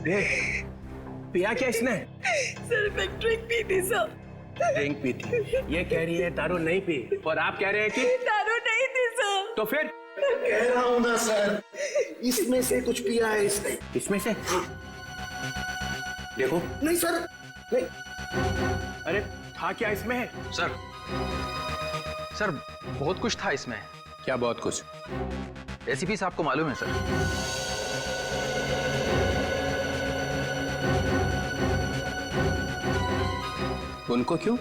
पिया क्या इसने? सर मैं ड्रिंक पी थी सर। ड्रिंक पी थी? ये कह रही है दारू नहीं पी, और आप कह रहे हैं कि दारू नहीं थी सर। तो फिर? कह रहा हूं ना सर, इसमें से कुछ पिया है इसने। इसमें से? देखो। नहीं सर, नहीं। अरे था क्या इसमें? सर बहुत कुछ था इसमें। क्या बहुत कुछ? एसीपी साहब को मालूम है सर। उनको क्यों?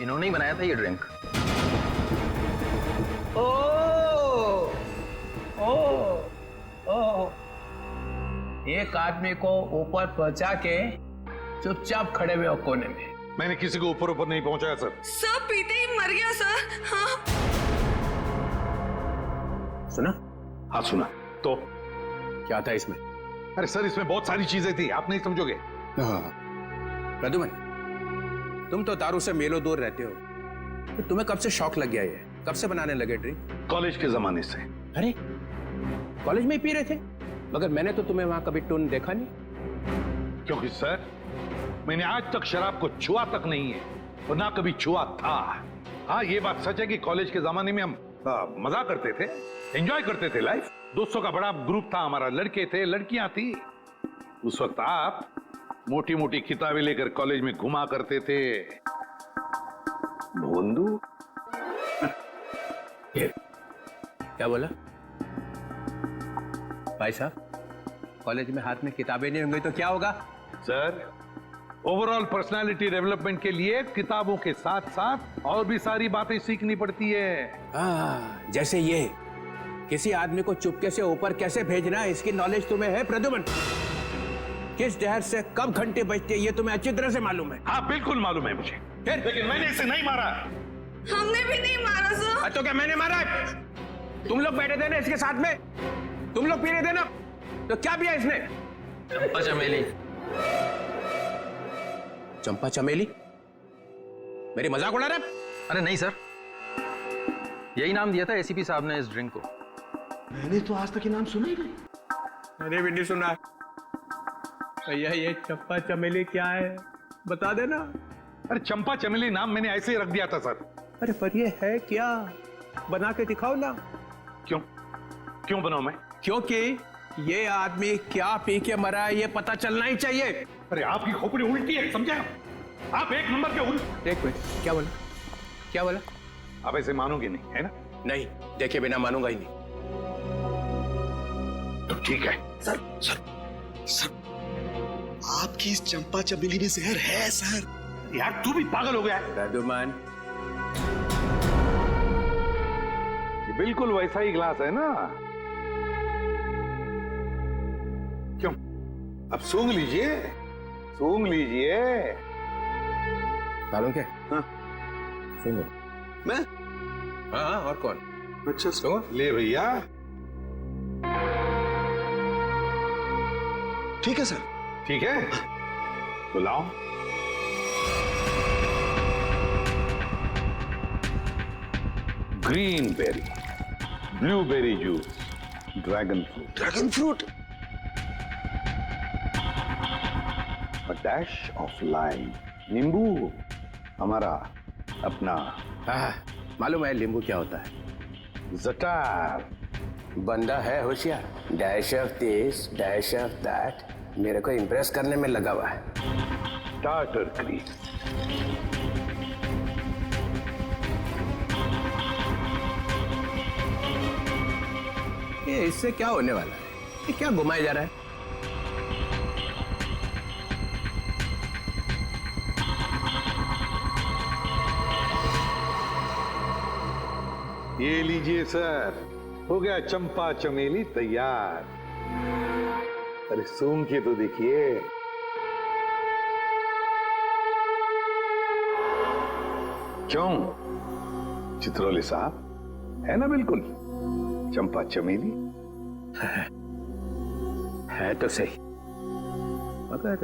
इन्होंने ही बनाया था ये ड्रिंक। ओ, ओ, ओ। एक आदमी को ऊपर पहुंचा के चुपचाप खड़े हुए हो कोने में। मैंने किसी को ऊपर नहीं पहुंचाया सर। सब पीते ही मर गया सर। हाँ सुना? हाँ सुना। तो क्या था इसमें? अरे सर इसमें बहुत सारी चीजें थी, आप नहीं समझोगे। प्रद्युमन, तुम तो दारू से मेलो दूर रहते हो, तो तुम्हें कब से शौक लग गया? ये कब से बनाने लगे ड्रिंक? कॉलेज के जमाने से। अरे कॉलेज में ही पी रहे थे? मगर मैंने तो तुम्हें वहां कभी टून देखा नहीं। क्योंकि सर मैंने आज तक शराब को छुआ तक नहीं है, और ना कभी छुआ था। हाँ ये बात सच है कि कॉलेज के जमाने में हम मजा करते थे, एंजॉय करते थे लाइफ। दोस्तों का बड़ा ग्रुप था हमारा, लड़के थे लड़कियां थी। उस वक्त आप मोटी मोटी किताबें लेकर कॉलेज में घुमा करते थे। भोंदू क्या बोला भाई साहब? कॉलेज में हाथ में किताबें नहीं होंगी तो क्या होगा? सर ओवरऑल पर्सनालिटी डेवलपमेंट के लिए किताबों के साथ साथ और भी सारी बातें सीखनी पड़ती है। जैसे ये किसी आदमी को चुपके से ऊपर कैसे भेजना है, इसकी नॉलेज तुम्हें है प्रद्युमन? किस डहर से कब घंटे बजते ये तुम्हें अच्छी तरह से मालूम है? हाँ बिल्कुल मालूम है मुझे, लेकिन मैंने इसे नहीं मारा। हमने भी नहीं मारा सर। तो क्या मैंने मारा है? तुम लोग बैठे थे ना इसके साथ में, तुम लोग पी रहे थे ना, तो क्या पिया इसने? चंपा चमेली। चंपा चमेली? मेरी मजाक उड़ा रहे? अरे नहीं सर, यही नाम दिया था एसीपी साहब ने इस ड्रिंक को। मैंने तो आज तक ये नाम सुना ही नहीं। मैंने भी नहीं सुना। भैया ये चंपा चमेली क्या है, बता देना। अरे चंपा चमेली नाम मैंने ऐसे ही रख दिया था सर। अरे पर ये है क्या, बना के दिखाओ ना। क्यों क्यों बनाऊं मैं? क्योंकि ये आदमी क्या पी के मरा है ये पता चलना ही चाहिए। अरे आपकी खोपड़ी उल्टी है, समझे आप एक नंबर के उल्ट। एक मिनट, क्या बोला? क्या बोला? आप ऐसे मानोगे नहीं है ना? नहीं, देखे बिना मानूंगा ही नहीं। तो ठीक है। सर सर सर, आपकी इस चंपा चमेली में जहर है सर। यार तू भी पागल हो गया है। प्रद्युमन, ये बिल्कुल वैसा ही ग्लास है ना? क्यों, अब सूंघ लीजिए, सूंघ लीजिए। मालूम क्या? हाँ सुनो। मैं? हाँ और कौन? अच्छा सुनो। ले भैया। ठीक है सर। ठीक है तो लाओ। Green berry, blueberry juice, dragon fruit, dragon fruit, a dash of lime, नींबू, हमारा अपना हाँ मालूम है नींबू क्या होता है। जटार। बंदा है होशियार, dash of this dash of that, मेरे को इंप्रेस करने में लगा हुआ है। टार्टर क्रीम, ये इससे क्या होने वाला है? ये क्या घुमाया जा रहा है? ये लीजिए सर, हो गया चंपा चमेली तैयार। अरे सूंघ के तो देखिए। क्यों चित्रोली साहब, है ना बिल्कुल चंपा चमेली? है तो सही, मगर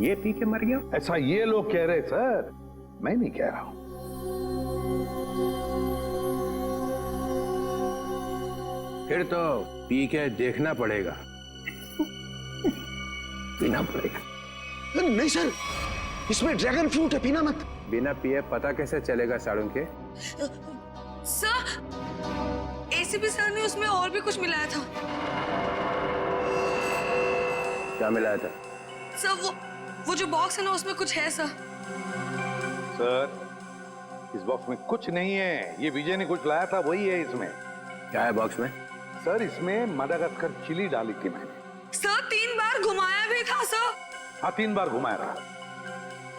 ये पी के मर गया। ऐसा ये लोग कह रहे सर, मैं नहीं कह रहा हूं। फिर तो पी के देखना पड़ेगा। पीना पड़ेगा। नहीं सर, इसमें ड्रैगन फ्रूट है, पीना मत। बिना पिए पता कैसे चलेगा साळुंखे? सर, एसीपी सर ने उसमें और भी कुछ मिलाया था। क्या मिलाया था? सर वो जो बॉक्स है ना, उसमें कुछ है सर। सर, इस बॉक्स में कुछ नहीं है। ये विजय ने कुछ लाया था, वही है इसमें। क्या है बॉक्स में? सर, इसमें मदागास्कर चिली डाली थी मैंने। सर 3 बार घुमाया भी था सर। हाँ, 3 बार घुमाया था,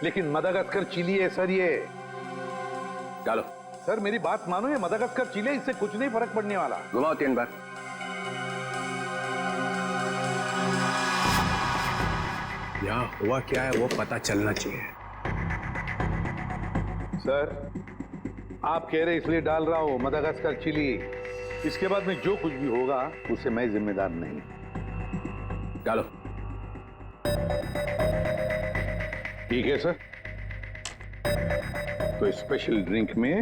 लेकिन मदागास्कर चिली है सर ये। डालो। सर मेरी बात मानो, ये मदागास्कर चिली है, इससे कुछ नहीं फर्क पड़ने वाला। घुमाओ 3 बार। यहाँ हुआ क्या है वो पता चलना चाहिए। सर, आप कह रहे इसलिए डाल रहा हूं मदागास्कर चिली। इसके बाद में जो कुछ भी होगा उसे मैं जिम्मेदार नहीं। डालो। ठीक है सर। तो स्पेशल ड्रिंक में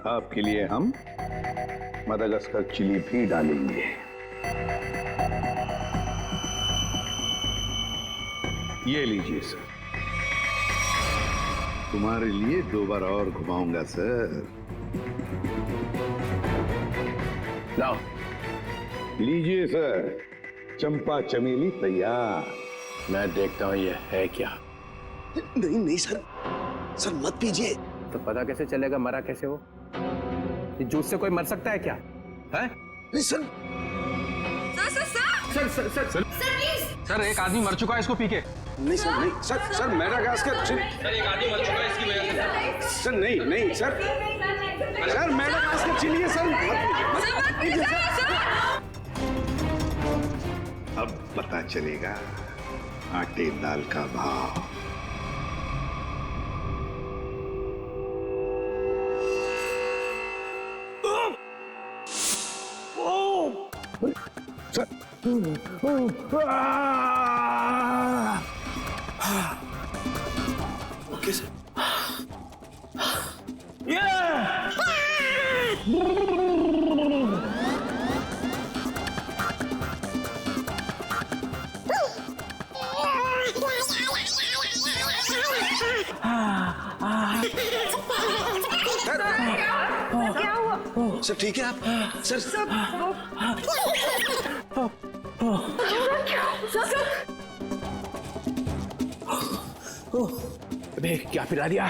आपके लिए हम मदागास्कर चिली भी डालेंगे। ये लीजिए सर, तुम्हारे लिए 2 बार और घुमाऊंगा सर। लाओ। लीजिए सर, चंपा चमेली तैयार। मैं देखता हूँ ये है क्या। नहीं नहीं सर, सर मत पीजिए। तो पता कैसे चलेगा मरा कैसे हो? ये जूस से कोई मर सकता है क्या? है? नहीं सर। सर सर, एक आदमी मर चुका है इसको पी के। नहीं सर, नहीं sir, sir Madagascar Chile. Sir, एक आदमी मर चुका है इसकी वजह से। सर नहीं नहीं सर, सर मेडागास्कर चिली है सर। मत पीजिए सर। अब पता चलेगा आटे दाल का भाव। Okay sir. क्या हुआ? सर ठीक है आप? सर अबे क्या पिला दिया?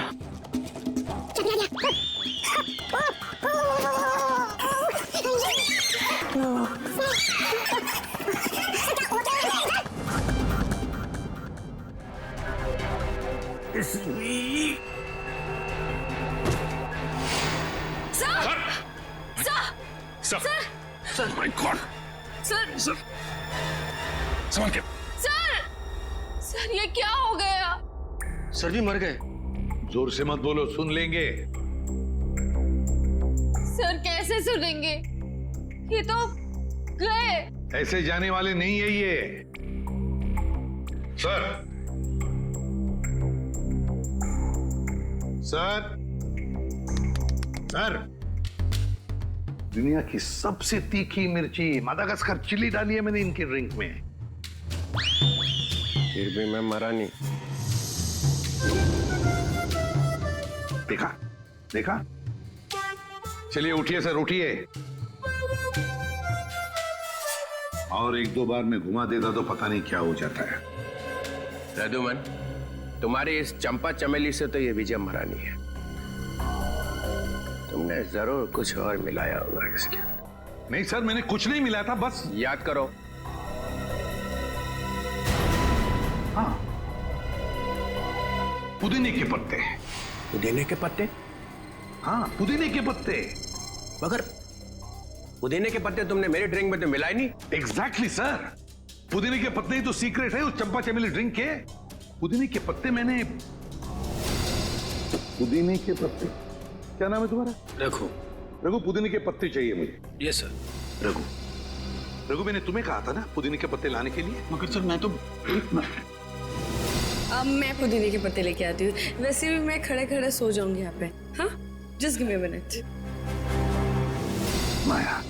Sir my God. सर संभाल के। सर ये क्या हो गया? सर भी मर गए। जोर से मत बोलो, सुन लेंगे। सर कैसे सुनेंगे? ये तो गए। ऐसे जाने वाले नहीं है ये। सर, सर, सर, दुनिया की सबसे तीखी मिर्ची मदागास्कर चिली डाली है मैंने इनके ड्रिंक में। फिर भी मैं मरा नहीं। देखा देखा। चलिए उठिए सर, उठिए। और 1-2 बार में घुमा देता तो पता नहीं क्या हो जाता है। प्रद्युमन, तुम्हारी इस चंपा चमेली से तो ये विजय मरा नहीं है। तुमने जरूर कुछ और मिलाया होगा इसके। नहीं सर, मैंने कुछ नहीं मिलाया था, बस। याद करो। हाँ, पुदीने के पत्ते। पुदीने के पत्ते? हाँ, पुदीने के पत्ते। मगर पुदीने के पत्ते तुमने मेरे ड्रिंक में तो मिलाए नहीं। एग्जैक्टली सर, पुदीने के पत्ते ही तो सीक्रेट है उस चंपा चमेली ड्रिंक के। पुदीने के पत्ते मैंने। पुदीने के पत्ते, क्या नाम है तुम्हारा? रघु। रघु, पुदीने के पत्ते चाहिए मुझे। Yes sir. रघु, रघु, मैंने तुम्हें कहा था ना पुदीने के पत्ते लाने के लिए। मगर सर मैं तो अब मैं पुदीने के पत्ते लेके आती हूँ। वैसे भी मैं खड़े खड़े सो जाऊंगी यहाँ पे। हाँ, just give me a minute. Maya,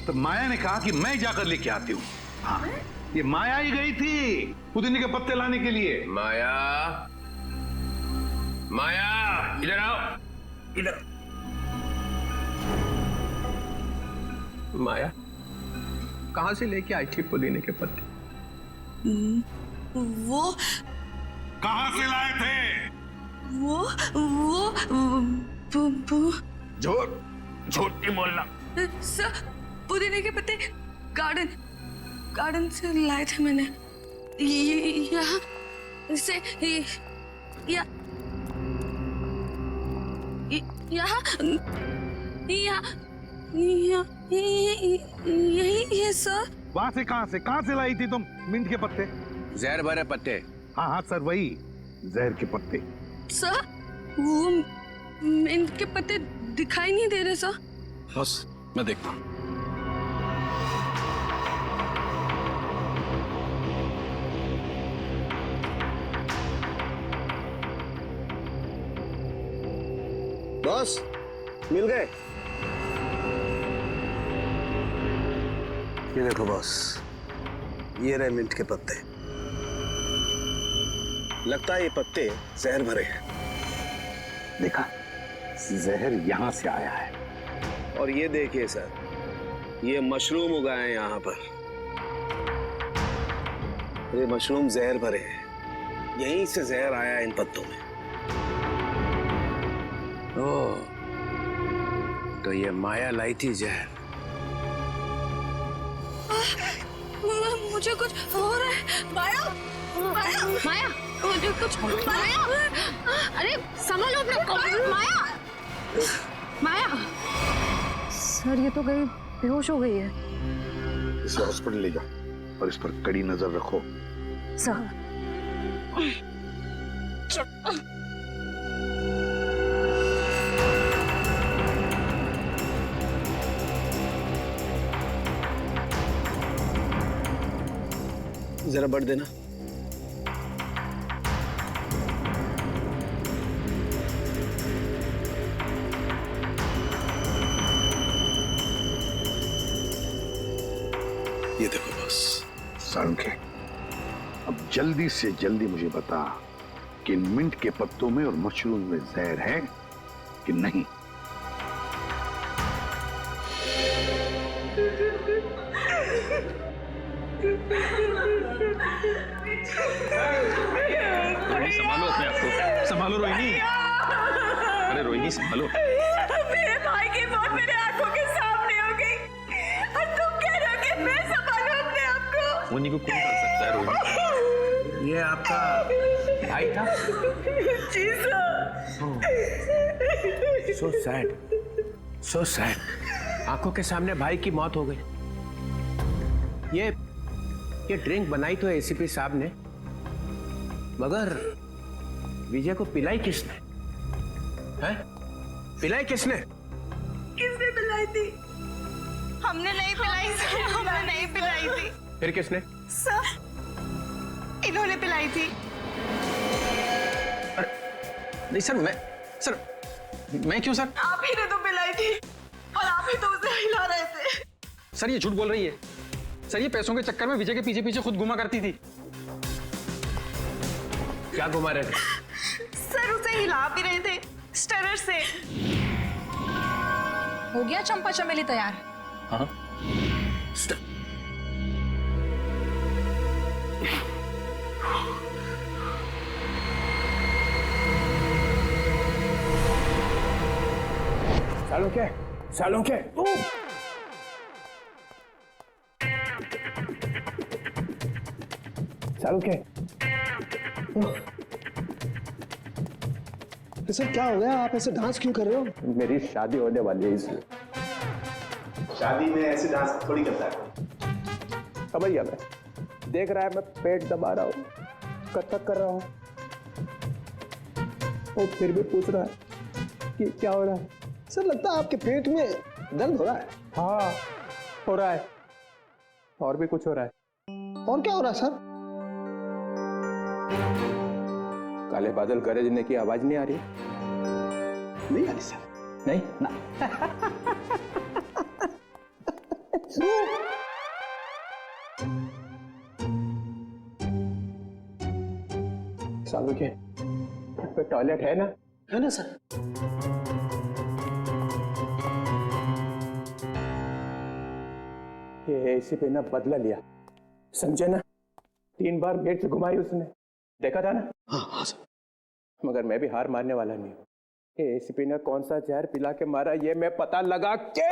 तो माया ने कहा कि मैं जाकर लेके आती हूँ। हाँ, ये माया ही गई थी पुदीने के पत्ते लाने के लिए। माया, माया, इधर आओ, इधर। माया कहां से लेके आई थी पुदीने के पत्ते? वो कहां से लाए थे? वो झूठ, झूठ नहीं बोलना। सर, पुदीने के पत्ते गार्डन से लाए थे मैंने। यहाँ से यही है सर। वहां से कहां से लाई थी तुम मिंट के पत्ते? जहर भरे पत्ते। हाँ हाँ सर, वही जहर के पत्ते। सर, वो इनके पत्ते दिखाई नहीं दे रहे सर। बस मैं देखता हूं। बॉस, मिल गए? ये देखो बॉस, ये रहे मिंट के पत्ते। लगता है ये पत्ते जहर भरे हैं। देखा, जहर यहां से आया है। और ये देखिए सर, ये मशरूम उगाए हैं यहाँ पर। ये मशरूम जहर भरे हैं, यहीं से जहर आया है इन पत्तों में। ओह, तो ये माया लाई थी जहर। मुझे कुछ हो रहा है। माया, मुझे कुछ हो रहा है। अरे संभालो अपने को। माया सर, ये तो गई, बेहोश हो गई है। इसे हॉस्पिटल ले जाओ और इस पर कड़ी नजर रखो। सर जरा बढ़ देना। ये देखो बस। सारंगे, अब जल्दी से जल्दी मुझे बता कि इन मिंट के पत्तों में और मशरूम में जहर है कि नहीं। संभालो अपने आप को, संभालो रोहिणी। अरे रोहिणी संभालो। मेरे भाई की मौत मेरे आंखों के सामने हो गई और तुम कह रहे हो कि मैं संभालूं अपने आप को। मुन्नी को कौन कर सकता है रोहिणी? ये आपका भाई था? जी sir. So sad, so sad. आंखों के सामने भाई की मौत हो गई। ये ड्रिंक बनाई तो एसीपी साहब ने, मगर विजय को पिलाई किसने? हैं? पिलाई किसने? किसने पिलाई थी? हमने नहीं पिलाई सर, हमने नहीं पिलाई थी। फिर किसने? सर, इन्होंने पिलाई थी। अरे नहीं सर, मैं क्यों सर? आप ही ने तो पिलाई थी और आप ही तो उसे हिला रहे थे। सर ये झूठ बोल रही है। सर ये पैसों के चक्कर में विजय के पीछे पीछे खुद घुमा करती थी। क्या घुमा रहे थे? सर उसे हिला भी रहे थे स्टरर से। हो गया चंपा चमेली तैयार? हाँ सालों के सर क्या हो गया? आप ऐसे डांस क्यों कर रहे हो? मेरी शादी होने वाली है इसलिए। शादी में ऐसे डांस थोड़ी करता है। समझ गया मैं। देख रहा है मैं पेट दबा रहा हूँ, कथक कर रहा हूँ, और फिर भी पूछ रहा है कि क्या हो रहा है। सर लगता है आपके पेट में दर्द हो रहा है। हाँ हो रहा है, और भी कुछ हो रहा है। और क्या हो रहा है सर? काले बादल गरजने की आवाज नहीं आ रही? नहीं आ रही सर। नहीं ना। सालू के पे टॉयलेट है ना? है ना सर? ये एसी पे ना बदला लिया, समझे ना? 3 बार मिर्च घुमाई उसने, देखा था ना? हाँ हाँ सर। मगर मैं भी हार मानने वाला नहीं हूँ। ये एसीपी ने कौन सा जहर पिला के मारा ये मैं पता लगा के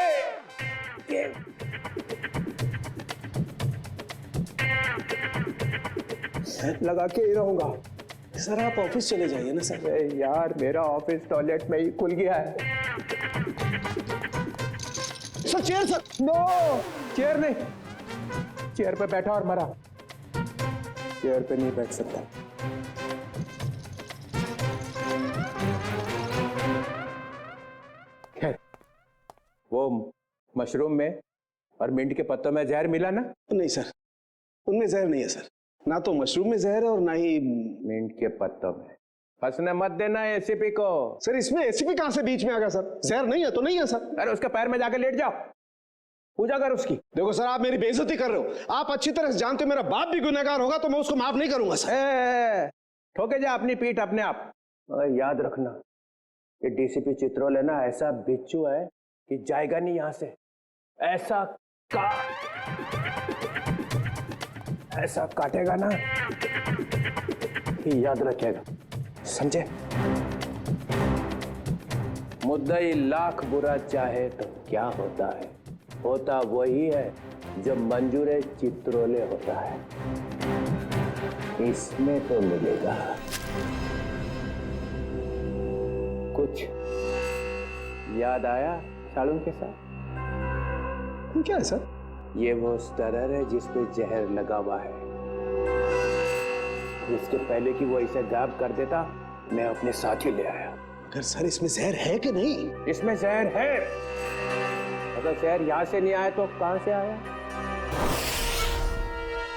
ही रहूंगा। सर आप ऑफिस चले जाइए ना सर। अरे यार मेरा ऑफिस टॉयलेट में ही खुल गया है। Sir chair sir. No, chair नहीं, चेयर पे बैठा और मरा, चेयर पे नहीं बैठ सकता। खैर, वो मशरूम में और मिंट के पत्तों में जहर मिला ना? नहीं सर, उनमें जहर नहीं है सर। ना तो मशरूम में जहर है और ना ही मिंट के पत्तों में। फंसने मत देना एसीपी को। सर इसमें एसीपी कहां से बीच में आ गया सर? जहर नहीं है तो नहीं है सर। अरे उसके पैर में जाकर लेट जाओ, पूजा कर उसकी। देखो सर आप मेरी बेइज्जती कर रहे हो। आप अच्छी तरह से जानते हो मेरा बाप भी गुनहगार होगा तो मैं उसको माफ नहीं करूंगा सर। ठोके जा अपनी पीठ अपने आप। मगर याद रखना ये डीसीपी चित्रोल है ना, ऐसा बिच्छू है कि जाएगा नहीं यहां से। ऐसा काटेगा ना कि याद रखेगा, समझे? मुद्दई लाख बुरा चाहे तो क्या होता है, होता वही है जो मंजूर चित्रोले होता है। इसमें तो मिलेगा कुछ। याद आया साड़ू के साथ? क्या है सर? ये वो स्टरर है जिसपे जहर लगा हुआ है। इसके पहले कि वो इसे गायब कर देता मैं अपने साथ ही ले आया। अगर सर इसमें जहर है कि नहीं? इसमें जहर है। अगर जहर यहाँ से नहीं आया तो कहाँ से आया?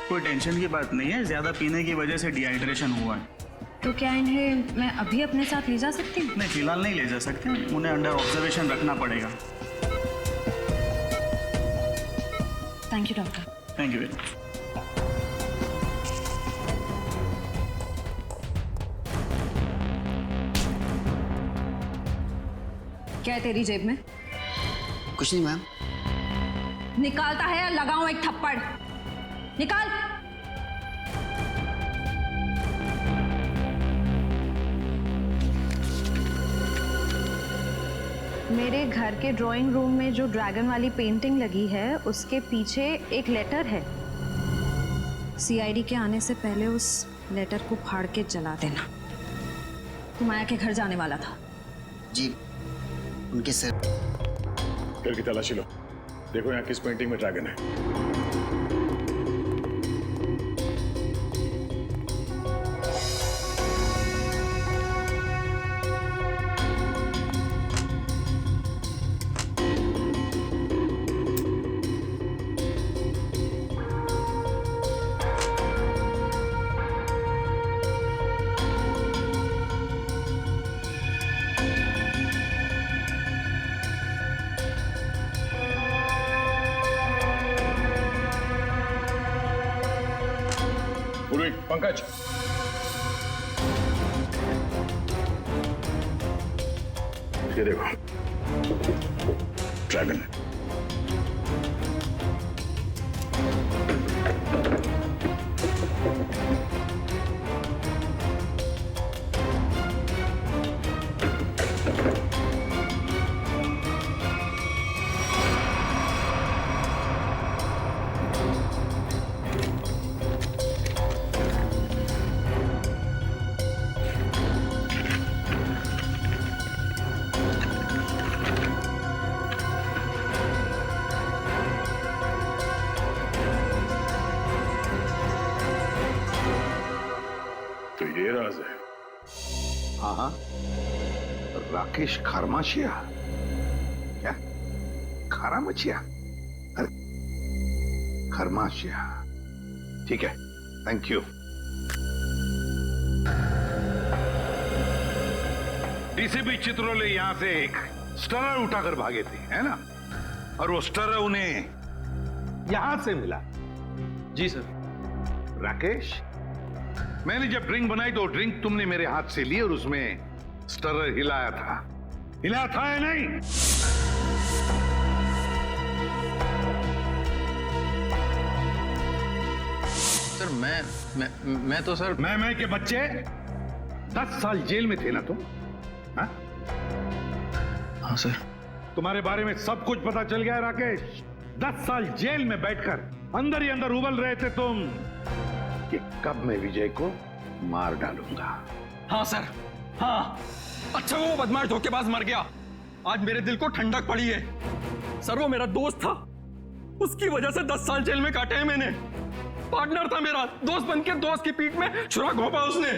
कोई टेंशन की बात नहीं है, ज्यादा पीने की वजह से डिहाइड्रेशन हुआ है। तो क्या इन्हें मैं अभी अपने साथ ले जा सकती हूँ? नहीं, फिलहाल नहीं ले जा सकते, उन्हें अंडर ऑब्जर्वेशन रखना पड़ेगा। Thank you doctor. Thank you very much. क्या है तेरी जेब में? कुछ नहीं मैम। निकालता है या लगाऊं एक थप्पड़? निकाल। मेरे घर के ड्राइंग रूम में जो ड्रैगन वाली पेंटिंग लगी है उसके पीछे एक लेटर है। सीआईडी के आने से पहले उस लेटर को फाड़ के जला देना। तू माया के घर जाने वाला था। जी, उनके सर। घर की तलाशी लो, देखो यहाँ किस पेंटिंग में ड्रैगन है। पंकज, ये देखो ड्रैगन। तो ये राज है। हाँ हाँ, राकेश खरमाशिया। क्या खरामचिया? अरे खरमाशिया, ठीक है, थैंक यू। डीसीपी चित्रोले यहां से एक स्टरर उठाकर भागे थे, है ना? और वो स्टरर उन्हें यहां से मिला। जी सर। राकेश, मैंने जब ड्रिंक बनाई तो ड्रिंक तुमने मेरे हाथ से ली और उसमें स्टरर हिलाया था या नहीं? सर मैं तो सर मैं के बच्चे 10 साल जेल में थे ना तुम? हाँ? हाँ सर। तुम्हारे बारे में सब कुछ पता चल गया है राकेश। 10 साल जेल में बैठकर अंदर ही अंदर उबल रहे थे तुम कि कब मैं विजय को मार डालूंगा। हाँ सर, हाँ। अच्छा वो बदमाश धोखेबाज मर गया, आज मेरे दिल को ठंडक पड़ी है। सर वो मेरा दोस्त था, उसकी वजह से 10 साल जेल में काटे हैं मैंने। पार्टनर था मेरा, दोस्त बनके दोस्त की पीठ में छुरा घोंपा उसने।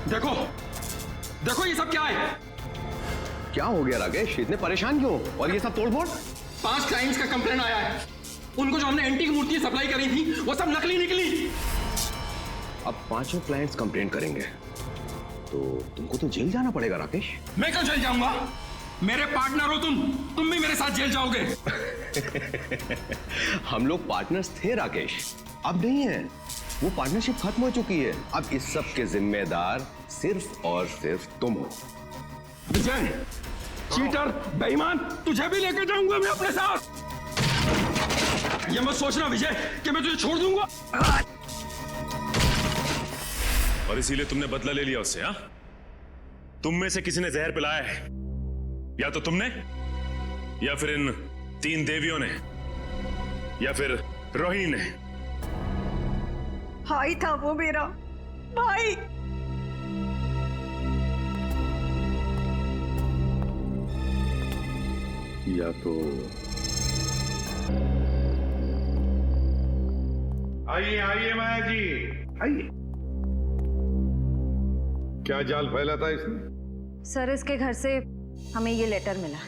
देखो देखो ये सब क्या है? क्या हो गया राकेश, इतने परेशान क्यों? और ये सब तोड़फोड़? 5 क्लाइंट्स का कंप्लेंट आया है। उनको जो हमने एंटीक मूर्ति सप्लाई करी थी वो सब नकली निकली। अब 5 क्लाइंट्स कंप्लेंट करेंगे तो तुमको तो जेल जाना पड़ेगा राकेश। मैं क्यों जेल जाऊंगा? मेरे पार्टनर हो तुम भी मेरे साथ जेल जाओगे। हम लोग पार्टनर्स थे राकेश, अब नहीं है। वो पार्टनरशिप खत्म हो चुकी है। अब इस सब के जिम्मेदार सिर्फ और सिर्फ तुम हो। विजय, चीटर, बेईमान, तुझे भी लेकर जाऊंगा मैं अपने साथ। ये मत सोचना विजय कि मैं तुझे छोड़ दूंगा। और इसीलिए तुमने बदला ले लिया उससे? हाँ, तुम में से किसी ने जहर पिलाया है, या तो तुमने, या फिर इन 3 देवियों ने, या फिर रोहिणी ने। भाई था वो मेरा भाई। या तो आइए आइए माया जी, आइए। क्या जाल फैला था इसने? सर इसके घर से हमें ये लेटर मिला।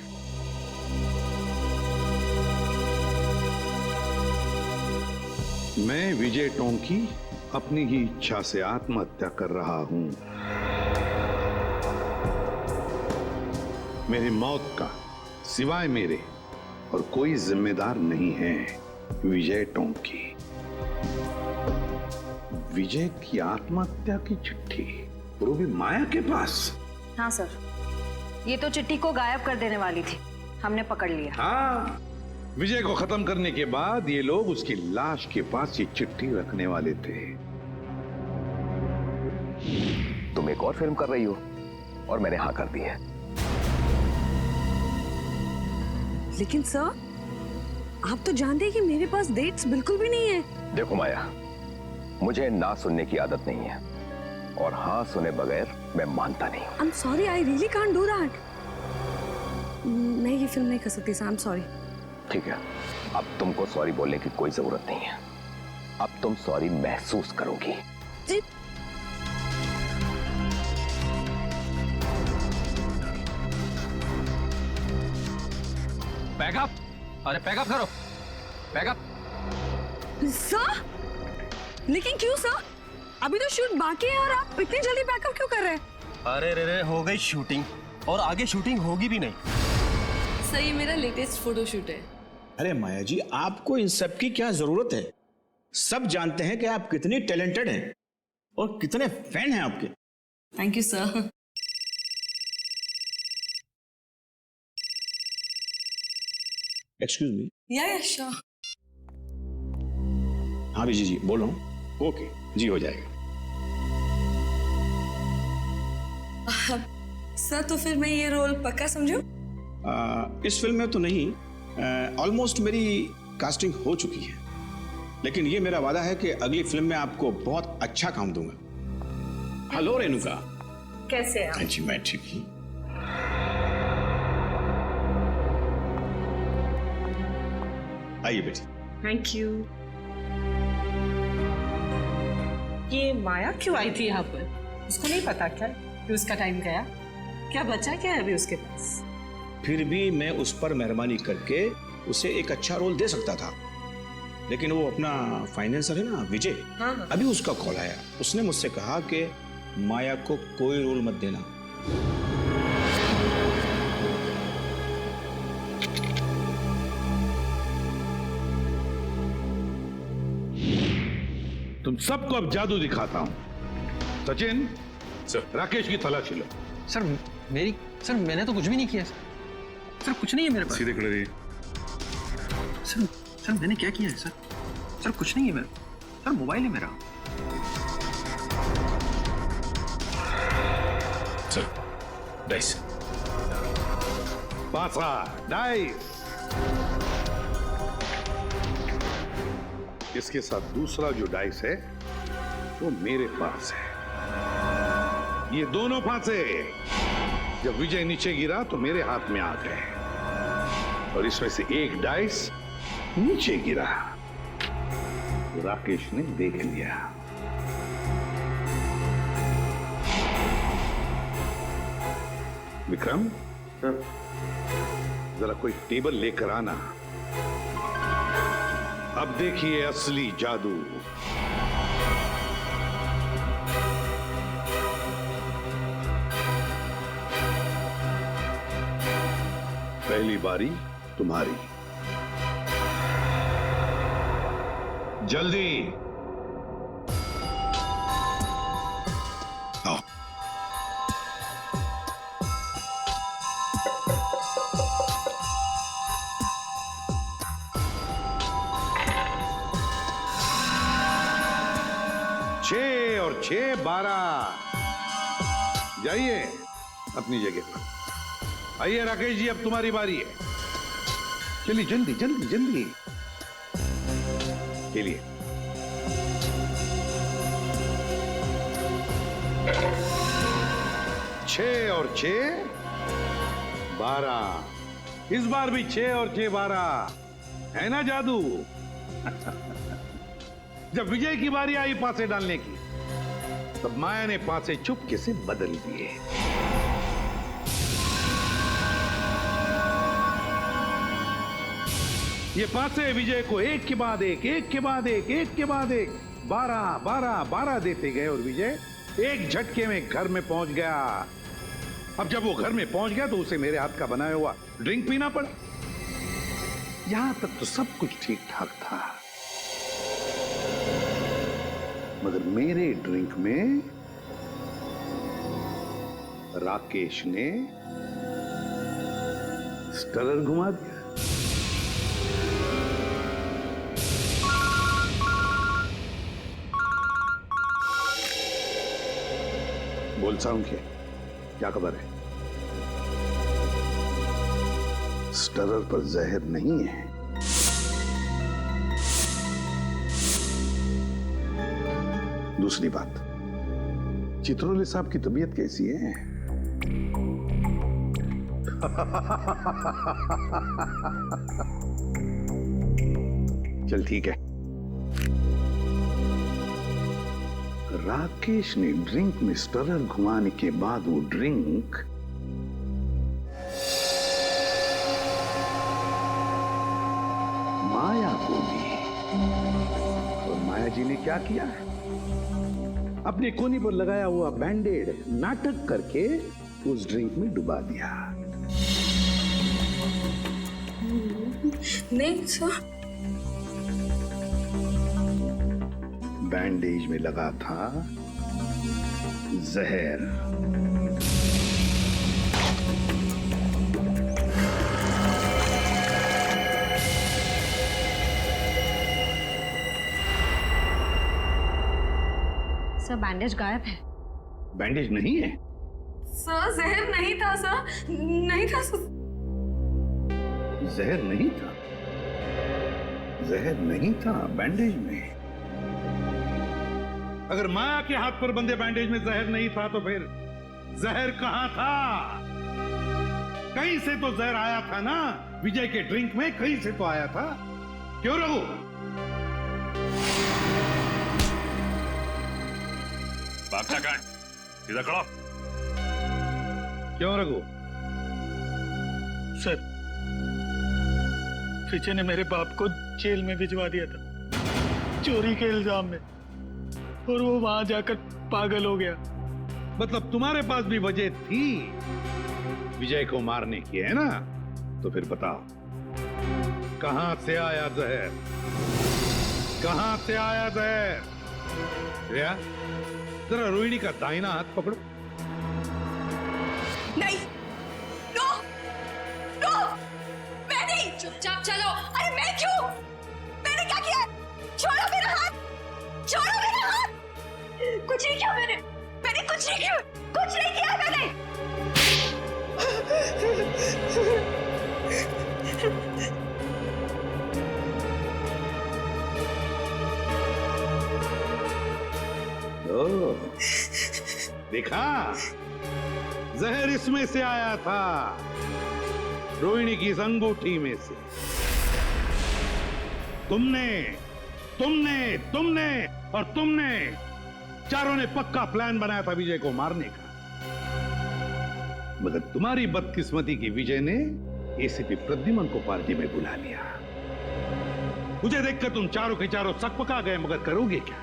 मैं विजय टोंकी अपनी ही इच्छा से आत्महत्या कर रहा हूं। मेरी मौत का सिवाय मेरे और कोई जिम्मेदार नहीं है। विजय टोंकी। विजय की आत्महत्या की चिट्ठी, वो भी माया के पास। हाँ सर, ये तो चिट्ठी को गायब कर देने वाली थी, हमने पकड़ लिया। हाँ, विजय को खत्म करने के बाद ये लोग उसकी लाश के पास ये चिट्ठी रखने वाले थे। तुम एक और फिल्म कर रही हो और मैंने हाँ कर दी है। लेकिन सर, आप तो जानते हैं कि मेरे पास डेट्स बिल्कुल भी नहीं है। देखो माया, मुझे ना सुनने की आदत नहीं है और हाँ सुने बगैर मैं मानता नहीं। I'm sorry, I really can't do that. मैं ये फिल्म नहीं कर सकती सर, I'm sorry. ठीक है, अब तुमको सॉरी बोलने की कोई जरूरत नहीं है। अब तुम सॉरी महसूस करोगी। जी। पैकअप, अरे पैकअप करो, पैकअप। सर, लेकिन क्यों सर? अभी तो शूट बाकी है और आप इतनी जल्दी पैकअप क्यों कर रहे हैं? अरे रे हो गई शूटिंग और आगे शूटिंग होगी भी नहीं। सर ये मेरा लेटेस्ट फोटोशूट है। अरे माया जी, आपको इन सब की क्या जरूरत है? सब जानते हैं कि आप कितनी टैलेंटेड हैं और कितने फैन हैं आपके। Thank you sir. Excuse me. या श्योर। हाँ विजय जी बोल रहा हूँ। ओके जी, हो जाएगा। सर तो फिर मैं ये रोल पक्का समझूं? इस फिल्म में तो नहीं, ऑलमोस्ट मेरी कास्टिंग हो चुकी है, लेकिन ये मेरा वादा है कि अगली फिल्म में आपको बहुत अच्छा काम दूंगा। हेलो रेणुका, कैसे हैं आप? हाँ जी मैं ठीक हूँ। आइए बेटी। Thank you. ये माया क्यों आई थी यहाँ पर? उसको नहीं पता क्या? कि उसका टाइम गया? क्या बचा क्या है अभी उसके पास? फिर भी मैं उस पर मेहरबानी करके उसे एक अच्छा रोल दे सकता था, लेकिन वो अपना फाइनेंसर है ना विजय, हाँ। अभी उसका कॉल आया। उसने मुझसे कहा कि माया को कोई रोल मत देना। तुम सबको अब जादू दिखाता हूं। सचिन, राकेश की तलाशी लो। सर मैंने तो कुछ भी नहीं किया सर कुछ नहीं है मेरे पास। सीधे खड़े रहिए। सर मैंने क्या किया है सर कुछ नहीं है मेरा। सर मोबाइल है मेरा। Sir dice. पासा डाइस। इसके साथ दूसरा जो डाइस है वो मेरे पास है। ये दोनों फांसे जब विजय नीचे गिरा तो मेरे हाथ में आ गए, और इसमें से एक डाइस नीचे गिरा तो राकेश ने देख लिया। विक्रम, जरा कोई टेबल लेकर आना। अब देखिए असली जादू। पहली बारी तुम्हारी। जल्दी आओ। छह और 6 12। जाइए अपनी जगह पर। आइए राकेश जी, अब तुम्हारी बारी है। चलिए जल्दी जल्दी जल्दी खेलिए। छह और 6 12। इस बार भी 6 और 6 12 है ना जादू? जब विजय की बारी आई पासे डालने की, तब माया ने पासे चुपके से बदल दिए। ये पासे विजय को एक के बाद एक, एक के बाद एक, एक के बाद एक 12 12 12 देते गए, और विजय एक झटके में घर में पहुंच गया। अब जब वो घर में पहुंच गया तो उसे मेरे हाथ का बनाया हुआ ड्रिंक पीना पड़ा। यहां तक तो सब कुछ ठीक ठाक था, मगर मेरे ड्रिंक में राकेश ने स्टरर घुमा दिया। बोल साउंड क्या खबर है? स्टरर पर जहर नहीं है। दूसरी बात, चित्रोले साहब की तबीयत कैसी है? चल ठीक है। राकेश ने ड्रिंक में स्टरर घुमाने के बाद वो ड्रिंक माया को दी, और माया जी ने क्या किया? अपने कोनी पर लगाया हुआ बैंडेड नाटक करके उस ड्रिंक में डुबा दिया। नहीं सर, बैंडेज में लगा था जहर। सर बैंडेज गायब है। बैंडेज नहीं है सर। जहर नहीं था सर, नहीं था सर। जहर नहीं था? जहर नहीं था बैंडेज में। अगर माया के हाथ पर बंधे बैंडेज में जहर नहीं था तो फिर जहर कहां था? कहीं से तो जहर आया था ना, विजय के ड्रिंक में कहीं से तो आया था। क्यों रघु? बागचा कहाँ है? सीधा खड़ा। क्यों रघु? सर, विजय ने मेरे बाप को जेल में भिजवा दिया था चोरी के इल्जाम में, और वो वहां जाकर पागल हो गया। मतलब तुम्हारे पास भी वजह थी विजय को मारने की, है ना? तो फिर बताओ, कहां से आया जहर? कहां से आया जहर? श्रेया, जरा रोहिणी का दाहिना हाथ पकड़ो। नहीं, नो, नो, मैं नहीं। चुपचाप चलो। अरे मैं क्यों? मैंने क्या किया? छोड़ो मेरा हाथ, छोड़ो मेरा हाथ। कुछ नहीं किया मैंने कुछ नहीं किया, कुछ नहीं किया मैंने। देखा, जहर इसमें से आया था, रोहिणी की इस अंगूठी में से। तुमने और तुमने चारों ने पक्का प्लान बनाया था विजय को मारने का, मगर तुम्हारी बदकिस्मती की विजय ने एसीपी प्रद्युमन को पार्टी में बुला लिया। मुझे देखकर तुम चारों के चारों सकपका गए, मगर करोगे क्या?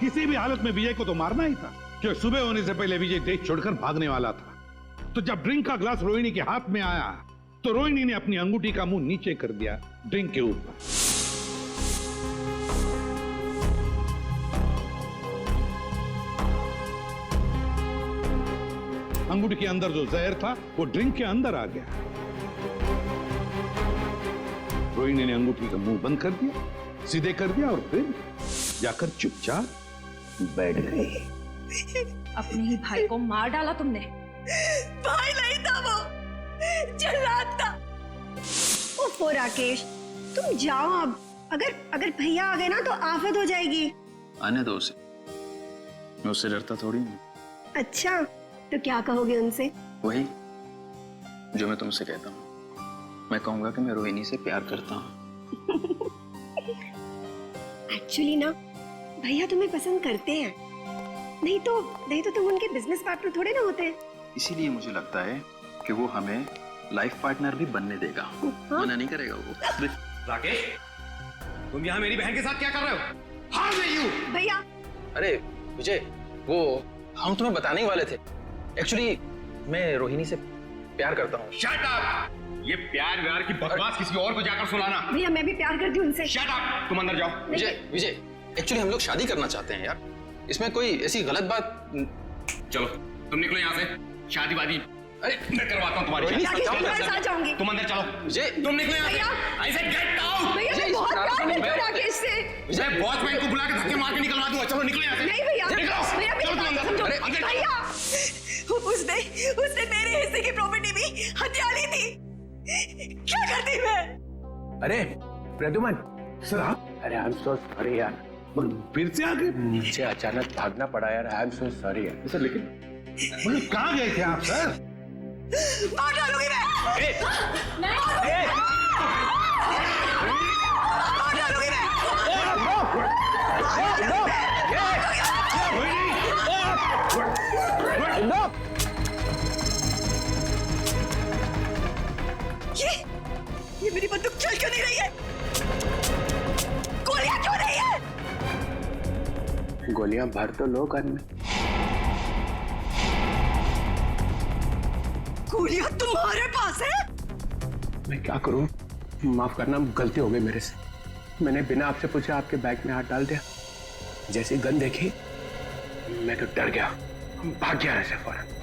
किसी भी हालत में विजय को तो मारना ही था, क्योंकि सुबह होने से पहले विजय देश छोड़कर भागने वाला था। तो जब ड्रिंक का ग्लास रोहिणी के हाथ में आया, तो रोहिणी ने अपनी अंगूठी का मुंह नीचे कर दिया ड्रिंक के ऊपर। अंगूठी के अंदर जो जहर था वो ड्रिंक के अंदर आ गया। रोहिणी ने अंगूठी का मुंह बंद कर दिया, सीधे कर दिया, और फिर जाकर चुपचाप बैठ गई। अपने ही भाई को मार डाला तुमने। भाई नहीं था वो, जल्लाद था। ओफो राकेश, तुम जाओ अब। अगर भैया आ गए ना तो आफत हो जाएगी। आने दो उसे, मैं उससे डरता थोड़ी हूँ। अच्छा, तो क्या कहोगे उनसे? वही जो मैं तुमसे कहता हूँ। मैं कहूंगा कि मैं रोहिणी से प्यार करता हूँ। एक्चुअली ना, भैया तुम्हें पसंद करते हैं, नहीं तो तुम उनके बिजनेस पार्टनर थोड़े ना होते हैं। इसीलिए मुझे लगता है कि वो हमें लाइफ पार्टनर भी बनने देगा। मना नहीं करेगा वो। राकेश, तुम यहाँ मेरी बहन के साथ क्या कर रहे हो? How are you? भैया। अरे विजय, वो हम तुम्हें बताने ही वाले थे। एक्चुअली मैं रोहिणी से प्यार करता हूँ। Shut up! ये प्यार व्यार की बकवास किसी और को जाकर सुनाना। भैया, मैं भी प्यार करती हूँ उनसे। Shut up! तुम अंदर जाओ। विजय, एक्चुअली हम लोग शादी करना चाहते हैं यार, इसमें कोई ऐसी गलत बात। चलो तुम निकलो यहाँ से। शादी वादी अरे मैं करवाता हूँ तुम्हारी। तुम अंदर चलो। विजय, तुम निकलो यहाँ से। I said get out! भैया, मैं बहुत प्यार करती हूँ राकेश से। मैं वॉचमैन को बुला के धक्के मार के निकलवा दूंगा। चलो निकलो यहाँ से। नहीं भैया, चलो तुम अंदर। भैया, उसने मेरे हिस्से की प्रॉपर्टी भी हथिया ली थी। क्या करती मैं? अरे प्रद्युमन सर, आप? अरे आई एम सो सॉरी यार, फिर से आगे नीचे अचानक भागना पड़ा यार। आई एम सो सॉरी यार। सर, लेकिन कहाँ गए थे आप सर? मार डालूंगी मैं। मार डालूंगी मैं। ये मेरी बंदूक चल क्यों नहीं रही है? गोलियां क्यों नहीं है? गोलियां भर तो लो गन में। गोलियां तुम्हारे पास है? मैं क्या करूं? माफ करना, गलती हो गई मेरे से। मैंने बिना आपसे पूछे आपके बैग में हाथ डाल दिया। जैसे गन देखी मैं तो डर गया, भाग गया ऐसे फौरन।